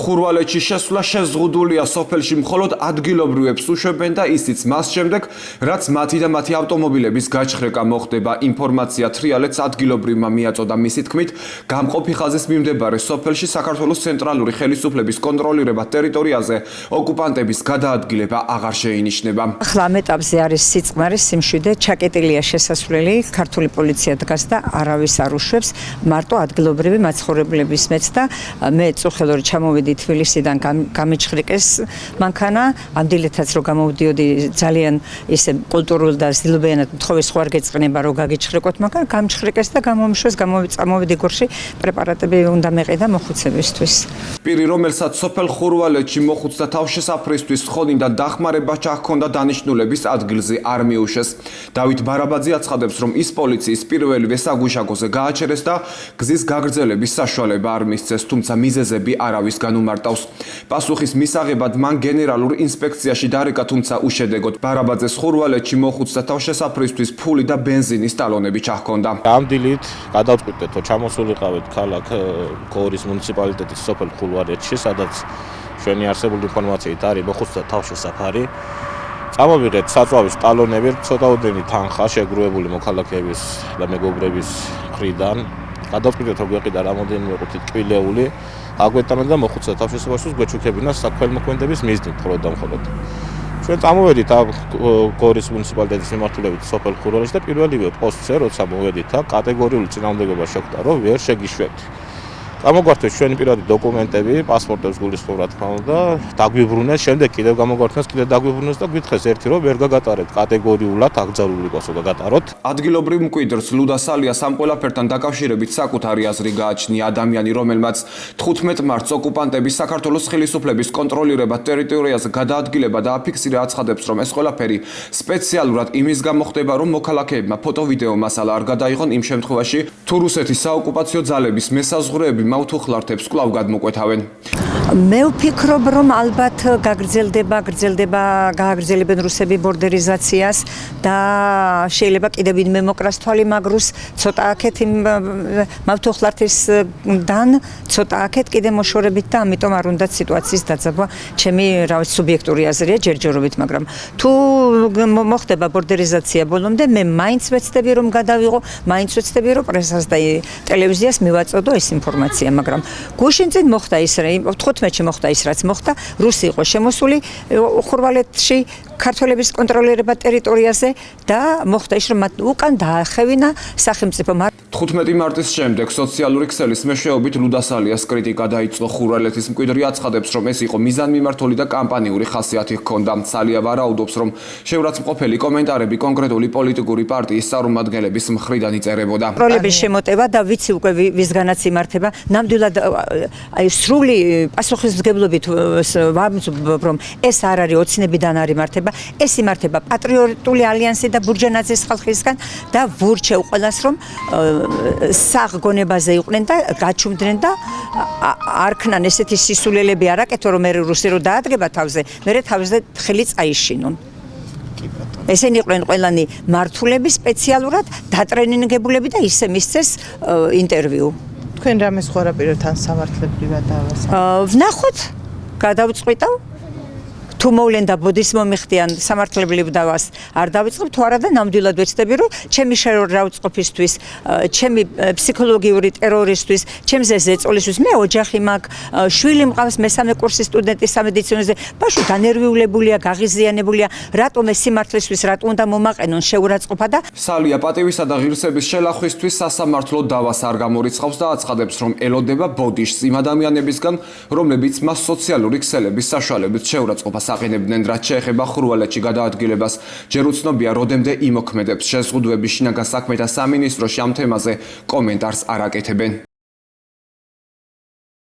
ხურვალეთში შესვლა შეზღუდულია, სოფელში მხოლოდ ადგილობრივებს უშვებენ და ისიც მას შემდეგ, რაც მათი და მათი ავტომობილების გაჩხრეკა მოხდება. ინფორმაცია თრიალეთს ადგილობრივმა მიაწოდა მისი თქმით, გამყოფი ხაზის მიმდებარე სოფელში საქართველოს ცენტრალური ხელისუფლების კონტროლირება ტერიტორიაზე ოკუპანტების გადაადგილება აღარ შეინიშნება. ახლა ამ ეტაპზე არის სიწყმარი, სიმშვიდე, ჩაკეტილია შესასვლელი, ქართული პოლიცია დგას და არავის არ უშვებს, მარტო ადგილობრივი მაცხოვრებლების მეც და მე წუხელური ჩამოვიდი თბილისიდან გამიჩხრიკეს მანქანა, ამ დილითაც რო გამოვდიოდი ძალიან ისე კულტურულ და ზილობიანად თხოვეს ხوار გეწყნება რომ გაგიჩხრიკოთ, მაგრამ გამჩხრიკეს და გამომშვეს, წამოვიდი გორში პრეპარატები უნდა მეყიდა მოხუცებისთვის. პირი, რომელსაც სოფელ ხურვალეთში მოხუცდა თავშესაფრისთვის ხონინდა დახმარება ჩაჰქონდა დანიშნულების ადგილზე არ მიუშვეს. დავით ბარაბაძე აცხადებს, რომ ის პოლიციის პირველივე საგუშაგოზე გააჩერეს და გზის გაგრძელების საშუალება არ მისცეს, თუმცა მიზეზები არავის განუმარტავს. პასუხის მისაღებად მან გენერალურ ინსპექციაში დარეკა, თუმცა უშედეგოდ. ბარაბაძეს ხურვალეთში მოხუცდა თავშესაფრისთვის ფული და ბენზინის ტალონები ჩაჰქონდა. ამ დილით გადავწყვიტეთ, რომ ჩამოსულიყავით ქალაქ გორის მუნიციპალიტეტის სოფელ ხურვალეთში, სადაც ჩვენი არსებული ინფორმაციით არის მოხუცდა თავშესაფარი. წამოვიღეთ საწვავის ტალონები, ცოტაოდენი თანხა შეგროვებული მოქალაქეების და მეგობრების მხრიდან. გადავწყვიტეთ, რომ გვეყიდა რამოდენიმე ყუთით კვილეული, აგვეტანა და მოხუცდა თავშესაფარისთვის გვეჩუქებინა საქველმოქმედების მიზნით მხოლოდ და მხოლოდ. ჩვენ წამოვედით გორის მუნიციპალიტეტის მიმართულებით სოფელ ხურვალეთში და პირველივე პოსტზე, როცა მოვედით, კატეგორიული წინააღმდეგობა შეხვდა, რომ ვერ შეგიშვებთ. გამოგვართეს ჩვენი პირადი დოკუმენტები, პასპორტებს გულისხმობ რა თქმა უნდა, დაგვიბრუნეს, შემდეგ კიდევ გამოგვართეს, კიდევ დაგვიბრუნეს და გითხეს ერთი რომ ვერ გაგატარეთ კატეგორიულად აკრძალული პოსტო გაგატაროთ. ადგილობრივ მკვიდრს ლუდა სალიას ამ ყველაფერთან დაკავშირებით საკუთარი აზრი გააჩნია. ადამიანი, რომელმაც 15 მარტს ოკუპანტების საქართველოს ხელისუფლების კონტროლირება ტერიტორიაზე გადაადგილება და აფიქსირა, აცხადებს, რომ ეს ყველაფერი სპეციალურად იმის გამო ხდება, რომ მოქალაქეებმა ფოტო-ვიდეო მასალა არ გადაიღონ იმ შემთხვევაში, თუ რუსეთის საოკუპაციო ძალების მესაზღვრეები მავთუხლართებს კვლავ გადმოკვეთავენ. მე ვფიქრობ, რომ ალბათ გააგრძელებენ რუსები ბორდერიზაციას და შეიძლება კიდევ ვინმე მოკრას თვალი მაგრუს, ცოტა აქეთ იმ მავთუხლართისგან, ცოტა აქეთ კიდე მოშორებით და ამიტომ არ უნდა სიტუაციის დაძაბვა. ჩემი სუბიექტური აზრია ჯერჯერობით, მაგრამ თუ მოხდება ბორდერიზაცია ბოლომდე, მე მაინც ვეცდები რომ გადავიღო, მაინც ვეცდები რომ პრესას და ტელევიზიას მივაწოდო ეს ინფორმაცია. მაგრამ გუშინ წინ მოხდა ის, 15-ში მოხდა ის, რაც მოხდა, რუსი იყო შემოსული ხურვალეთში ქართველების კონტროლირება ტერიტორიაზე და მოხდა ის, რომ მათ უკან დაახევინა სახელმწიფო. 15 მარტის შემდეგ სოციალური ქსელის მეშვეობით ლუდა სალიას კრიტიკა დაიწყო. ხურვალეთის მკვიდრი აცხადებს, რომ ეს იყო მიზანმიმართული და კამპანიური ხასიათი ჰქონდა. სალია ვარაუდობს, რომ შეურაცხმყოფელი კომენტარები კონკრეტული პოლიტიკური პარტიის წარმომადგენლების მხრიდან იწერებოდა. პროლების შემოტევა და ვიცი უკვე ვისგანაც იმართება. ნამდვილად სრული პასუხისმგებლობით ვამბობ, რომ ეს არ არის ოცნებიდან არ იმართება, ეს იმართება პატრიოტული ალიანსი და ბურჯანაძის ხალხისგან და ვურჩევ ყველას, რომ საღგონებაზე იყვნენ და გაჩუმდნენ და არქნან ესეთი სისულელები არ აკეთო, რომ მე რუსი რო დაადგება თავზე, მე თავზე ხელი წაიშინონ. ესენი იყვნენ ყველანი მართულები სპეციალურად დატრენინგებულები და ისე მისცეს ინტერვიუ. თქვენ რამეს ხوارაპირებთან სამართლებრივად დავასწავლეთ? ვნახოთ, გადავწყვიტავ. თუ მოვლენ და ბოდის მომიხდიან სამართლებრივ დავას არ დავიწყებ, თუ არა და ნამდვილად ვეცდები, რომ ჩემი შეურაცხყოფისთვის, ჩემი ფსიქოლოგიური ტერორისთვის, ჩემზე ზეწოლისთვის, მე ოჯახი მაქვს, შვილი მყავს, მესამე კურსის სტუდენტი სამედიცინოზე, ბავშვი განერვიულებულია, გაღიზიანებულია, რატომ ეს სიმართლისთვის, რატომ უნდა მომაყენონ შეურაცხყოფა და სალია პატივისა და ღირსების შელახვისთვის სასამართლო დავას არ გამორიცხავს და აცხადებს, რომ ელოდება ბოდიშს იმ ადამიანებისგან, რომლებიც მას სოციალური ქსელების საშუალებით შეურაცხყოფას აყენებდნენ. რაც შეეხება ხურვალეთში გადაადგილებას, ჯერ უცნობია, როდემდე იმოქმედებს. შეზღუდვების შინაგან საქმეთა სამინისტროში ამ თემაზე კომენტარს არ აკეთებენ.